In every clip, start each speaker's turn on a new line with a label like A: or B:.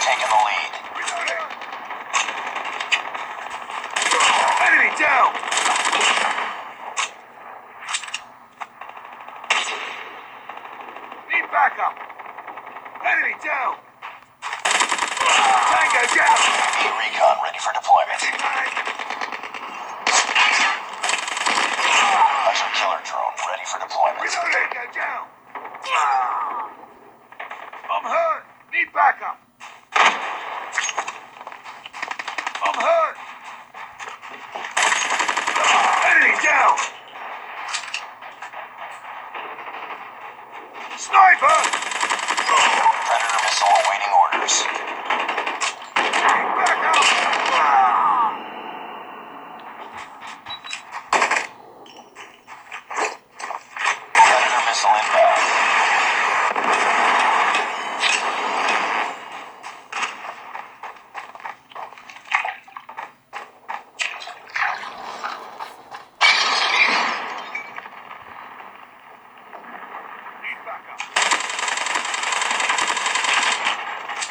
A: Taking the lead.
B: Enemy down! Need backup! Enemy down! Tango down!
A: E recon ready for deployment. Hunter killer drone ready for deployment.
B: Reloading! Tango down! I'm hurt! Need backup! I'm hurt! Enemy down! Sniper!
A: Predator missile awaiting orders.
B: Back up!
A: Predator missile inbound.
B: Need backup.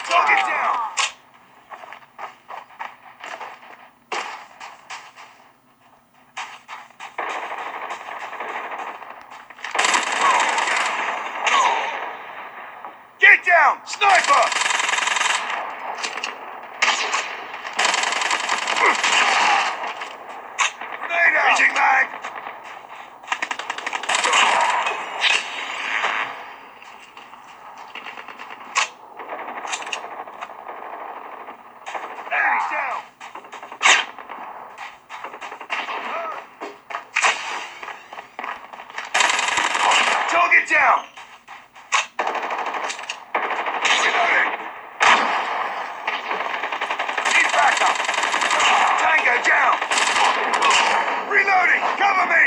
B: Target down! Get down! Sniper! Grenade out! Reaching mag! Enemies down! Target down! Reloading! Need backup! Tango down! Reloading! Cover me!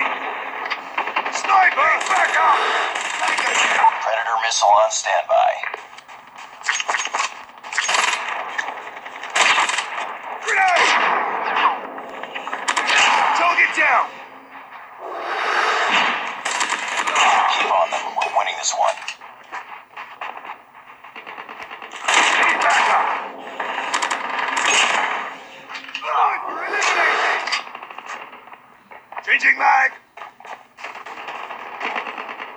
B: Sniper! Backup! Tango down!
A: Predator missile on standby.
B: Grenade! Target down!
A: Keep on them. We're winning this one.
B: Need backup! Sniper eliminated! Changing mag!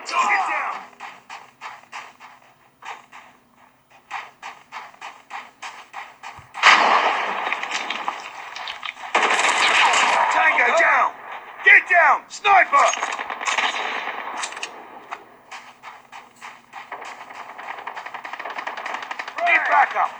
B: Target down! Tango down! Get down! Sniper! Need backup!